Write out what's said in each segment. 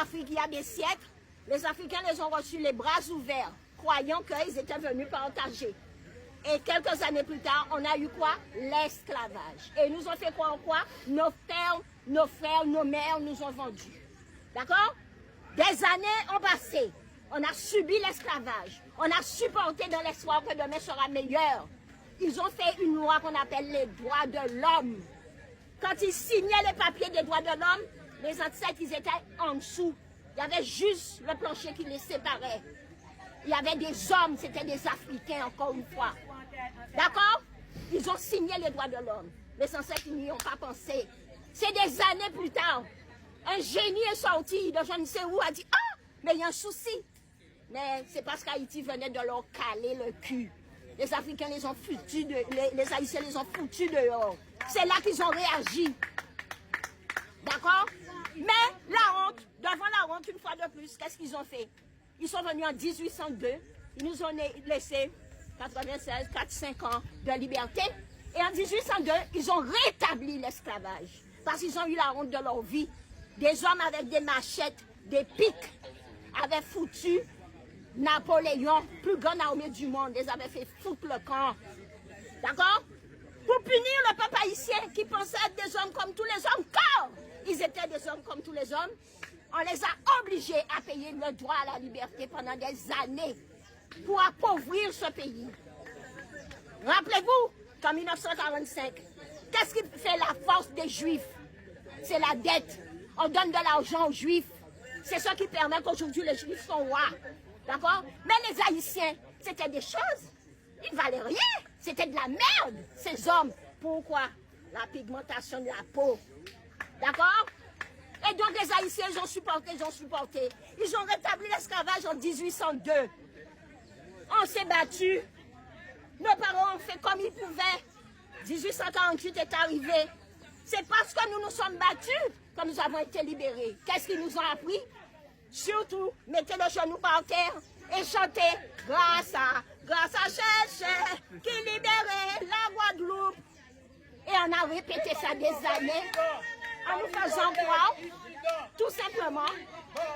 Afrique il y a des siècles, les Africains les ont reçus les bras ouverts, croyant qu'ils étaient venus partager. Et quelques années plus tard, on a eu quoi? L'esclavage. Et ils nous ont fait quoi en quoi? Nos pères, nos frères, nos mères nous ont vendus. D'accord? Des années ont passé. On a subi l'esclavage. On a supporté dans l'espoir que demain sera meilleur. Ils ont fait une loi qu'on appelle les droits de l'homme. Quand ils signaient les papiers des droits de l'homme, les ancêtres, ils étaient en dessous. Il y avait juste le plancher qui les séparait. Il y avait des hommes, c'était des Africains encore une fois. D'accord? Ils ont signé les droits de l'homme. Les ancêtres n'y ont pas pensé. C'est des années plus tard. Un génie est sorti de je ne sais où, a dit « Ah, mais il y a un souci ». Mais c'est parce qu'Haïti venait de leur caler le cul. Les Africains les ont foutus, les Haïtiens les ont foutus dehors. C'est là qu'ils ont réagi. D'accord? Mais la honte, devant la honte, une fois de plus, qu'est-ce qu'ils ont fait? Ils sont venus en 1802, ils nous ont laissé 96, 4-5 ans de liberté. Et en 1802, ils ont rétabli l'esclavage. Parce qu'ils ont eu la honte de leur vie. Des hommes avec des machettes, des pics, avaient foutu Napoléon, plus grand armée du monde, les avaient fait foutre le camp. D'accord? Pour punir le peuple haïtien qui pensait être des hommes comme tous les hommes, car ils étaient des hommes comme tous les hommes, on les a obligés à payer le droit à la liberté pendant des années pour appauvrir ce pays. Rappelez-vous qu'en 1945, qu'est-ce qui fait la force des Juifs? C'est la dette. On donne de l'argent aux Juifs. C'est ce qui permet qu'aujourd'hui les Juifs sont rois. D'accord? Mais les Haïtiens, c'était des choses. Ils ne valaient rien. C'était de la merde, ces hommes. Pourquoi? La pigmentation de la peau. D'accord? Et donc les Haïtiens, ils ont supporté, ils ont supporté. Ils ont rétabli l'esclavage en 1802. On s'est battu. Nos parents ont fait comme ils pouvaient. 1848 est arrivé. C'est parce que nous nous sommes battus que nous avons été libérés. Qu'est-ce qu'ils nous ont appris? Surtout, mettez le genou par terre et chantez grâce à Cherche qui libérait la Guadeloupe. Et on a répété ça des années en nous faisant croire tout simplement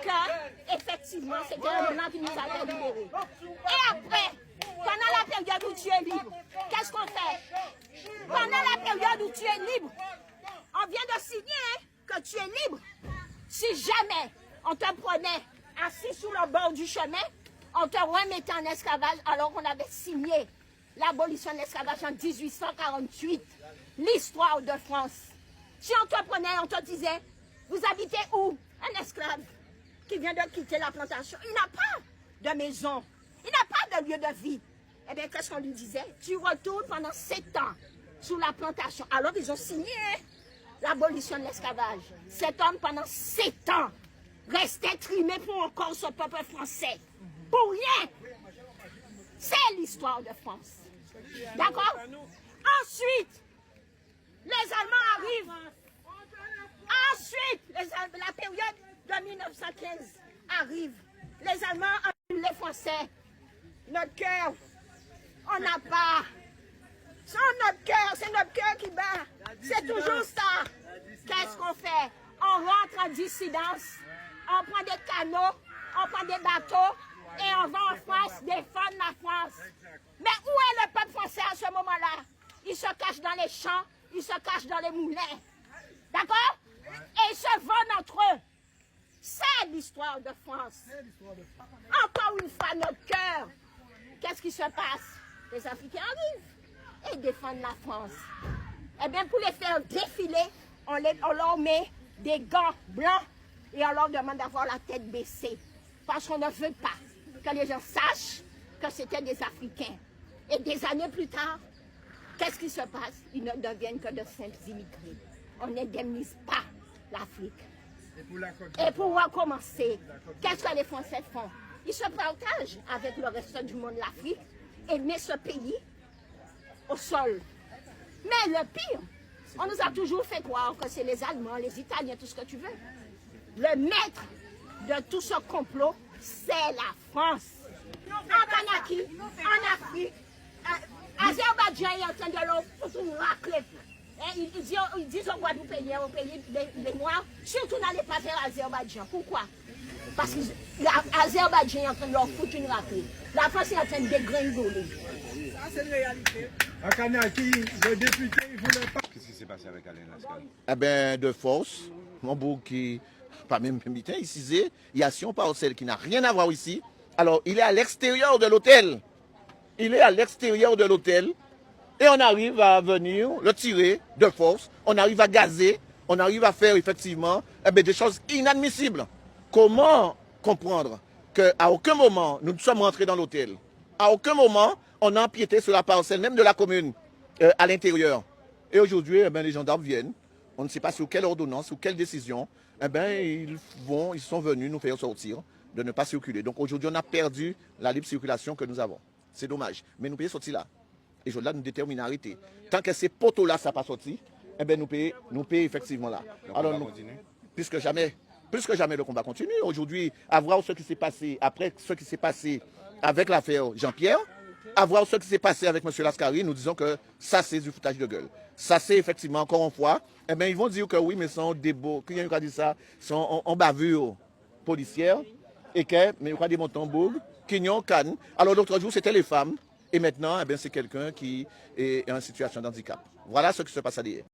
que effectivement c'était un blanc qui nous avait libérés. Et après, pendant la période où tu es libre, qu'est-ce qu'on fait? Pendant la période où tu es libre, on vient de signer que tu es libre. Si jamais on te prenait assis sous le bord du chemin, on te remettait en esclavage alors qu'on avait signé l'abolition de l'esclavage en 1848. L'histoire de France. Si on te prenait, on te disait, vous habitez où? Un esclave qui vient de quitter la plantation. Il n'a pas de maison. Il n'a pas de lieu de vie. Eh bien, qu'est-ce qu'on lui disait? Tu retournes pendant 7 ans sous la plantation. Alors qu'ils ont signé l'abolition de l'esclavage. Cet homme, pendant 7 ans, restait trimé pour encore ce peuple français. Pour rien. C'est l'histoire de France. D'accord? Ensuite, les Allemands arrivent. Ensuite, la période de 1915 arrive. Les Allemands annulent les Français. Notre cœur, on n'a pas. C'est notre cœur, c'est notre cœur qui bat. C'est toujours ça. Qu'est-ce qu'on fait? On rentre en dissidence. On prend des canots, on prend des bateaux et on va en France défendre la France. Mais où est le peuple français à ce moment-là? Il se cache dans les champs, il se cache dans les moulins. D'accord? Et ils se vendent entre eux. C'est l'histoire de France. Encore une fois, notre cœur. Qu'est-ce qui se passe? Les Africains arrivent et défendent la France. Eh bien, pour les faire défiler, on leur met des gants blancs et on leur demande d'avoir la tête baissée. Parce qu'on ne veut pas que les gens sachent que c'était des Africains. Et des années plus tard, qu'est-ce qui se passe? Ils ne deviennent que de simples immigrés. On n'indemnise pas l'Afrique. Et pour recommencer, qu'est-ce que les Français font? Ils se partagent avec le reste du monde l'Afrique et mettent ce pays au sol. Mais le pire, on nous a toujours fait croire que c'est les Allemands, les Italiens, tout ce que tu veux. Le maître de tout ce complot, c'est la France. En Kanaki, en Afrique, Azerbaïdjan est en train de leur foutre une raclette. Ils disent aux Guadeloupéens, au pays des Noirs, surtout n'allez pas vers Azerbaïdjan. Pourquoi? Parce que l'Azerbaïdjan est en train de leur foutre une raclée. La France est en train de dégringoler. Ça, c'est une réalité. À Kanaki, le député, il voulait pas. Qu'est-ce qui s'est passé avec Alain Lascal? Eh bien, de force, mon beau qui, pas même permitté, ici, il y a Sion Parcelle qui n'a rien à voir ici. Alors, il est à l'extérieur de l'hôtel. Il est à l'extérieur de l'hôtel. Et on arrive à venir le tirer de force. On arrive à gazer. On arrive à faire effectivement des choses inadmissibles. Comment comprendre qu'à aucun moment nous sommes rentrés dans l'hôtel? À aucun moment on a empiété sur la parcelle même de la commune à l'intérieur. Et aujourd'hui, les gendarmes viennent. On ne sait pas sous quelle ordonnance, sous quelle décision. Ils sont venus nous faire sortir de ne pas circuler. Donc aujourd'hui, on a perdu la libre circulation que nous avons. C'est dommage. Mais nous pouvons sortir là. Et je nous détermine à arrêter. Tant que ces poteaux-là, ça n'a pas sorti, nous pouvons effectivement là. Alors, plus que jamais, le combat continue. Aujourd'hui, à voir ce qui s'est passé, après ce qui s'est passé avec l'affaire Jean-Pierre, à voir ce qui s'est passé avec M. Lascari, nous disons que ça, c'est du foutage de gueule. Ça, c'est effectivement, encore une fois, ils vont dire que oui, mais sont des beaux, qui a dit ça, sont en bavure policière, et que, mais il y a des montants bourgs, qui n'ont canne. Alors, l'autre jour, c'était les femmes, et maintenant, c'est quelqu'un qui est en situation de handicap. Voilà ce qui se passe à dire.